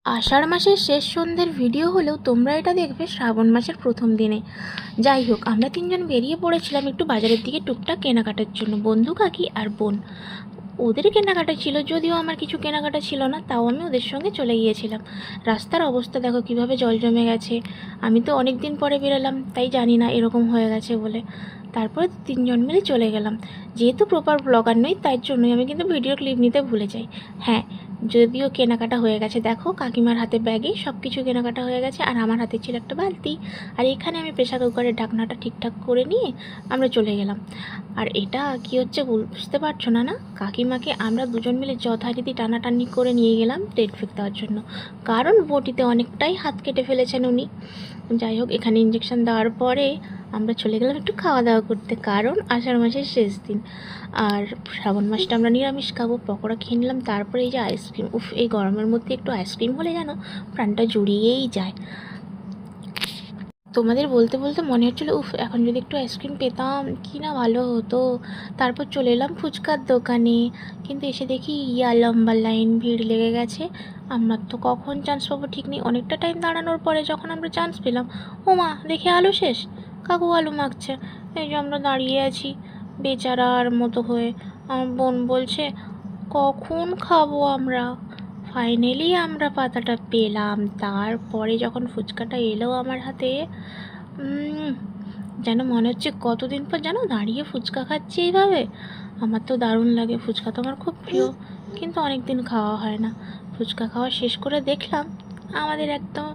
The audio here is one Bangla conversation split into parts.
আষাঢ় মাসের শেষ সন্ধ্যের ভিডিও হলেও তোমরা এটা দেখবে শ্রাবণ মাসের প্রথম দিনে। যাই হোক, আমরা তিনজন বেরিয়ে পড়েছিলাম একটু বাজারের দিকে টুকটাক কেনাকাটার জন্য, বন্ধু, কাকি আর বোন। ওদের কেনাকাটা ছিল, যদিও আমার কিছু কেনাকাটা ছিল না, তাও আমি ওদের সঙ্গে চলে গিয়েছিলাম। রাস্তার অবস্থা দেখো কিভাবে জল জমে গেছে। আমি তো অনেক দিন পরে বেরোলাম, তাই জানি না এরকম হয়ে গেছে বলে। তারপরে তিনজন মিলে চলে গেলাম। যেহেতু প্রপার ব্লগার নই, তাই জন্যই আমি কিন্তু ভিডিও ক্লিপ নিতে ভুলে যাই। হ্যাঁ, যদিও কেনাকাটা হয়ে গেছে, দেখো কাকিমার হাতে ব্যাগে সব কিছু কেনাকাটা হয়ে গেছে, আর আমার হাতে ছিল একটা বালতি। আর এখানে আমি প্রেসার কুকারের ঢাকনাটা ঠিকঠাক করে নিয়ে আমরা চলে গেলাম। আর এটা কি হচ্ছে বুঝতে পারছো না? কাকিমাকে আমরা দুজন মিলে যথারীতি টানাটানি করে নিয়ে গেলাম ডেট ফেক দেওয়ার জন্য, কারণ বটিতে অনেকটাই হাত কেটে ফেলেছেন উনি। যাই হোক, এখানে ইঞ্জেকশন দেওয়ার পরে আমরা চলে গেলাম একটু খাওয়া দাওয়া করতে, কারণ আষাঢ় মাসের শেষ দিন। আর শ্রাবণ মাসটা আমরা নিরামিষ খাবো। পকোড়া খেয়ে নিলাম, তারপরে এই যে আইসক্রিম, উফ, এই গরমের মধ্যে একটু আইসক্রিম হলে যেন প্রাণটা জুড়িয়েই যায়। তোমাদের বলতে বলতে মনে হচ্ছিলো, উফ, এখন যদি একটু আইসক্রিম পেতাম কি না ভালো হতো। তারপর চলে এলাম ফুচকার দোকানে, কিন্তু এসে দেখি লম্বা লাইন, ভিড় লেগে গেছে। আমরা তো কখন চান্স পাবো ঠিক নেই। অনেকটা টাইম দাঁড়ানোর পরে যখন আমরা চান্স পেলাম, ও মা, দেখে আলু শেষ। কাকু আলু মাখছে। এই যে আমরা দাঁড়িয়ে আছি বেচারার মতো হয়ে। আমার বোন বলছে, কখন খাবো আমরা। ফাইনালি আমরা পাতাটা পেলাম। তারপরে যখন ফুচকাটা এলো আমার হাতে, যেন মনে হচ্ছে কতদিন পর যেন দাঁড়িয়ে ফুচকা খাচ্ছি এইভাবে। আমার তো দারুণ লাগে, ফুচকা তো আমার খুব প্রিয়, কিন্তু অনেক দিন খাওয়া হয় না। ফুচকা খাওয়া শেষ করে দেখলাম আমাদের একদম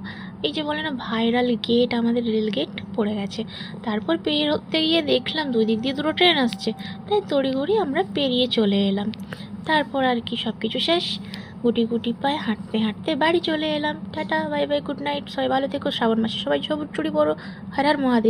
এই যে বলে না ভাইরাল গেট, আমাদের রেল গেট পড়ে গেছে। তারপর পেরোতে গিয়ে দেখলাম দুই দিক দিয়ে দুটো ট্রেন আসছে, তাই তড়িঘড়ি আমরা পেরিয়ে চলে এলাম। তারপর আর কি, সব কিছু শেষ। গুটি গুটি পায়ে হাঁটতে হাঁটতে বাড়ি চলে এলাম। Tata, bye bye, good night, সবাই ভালো থেকো। শ্রাবণ মাসে সবাই ঝুড়ি পড়ো। হর হর মহাদেব।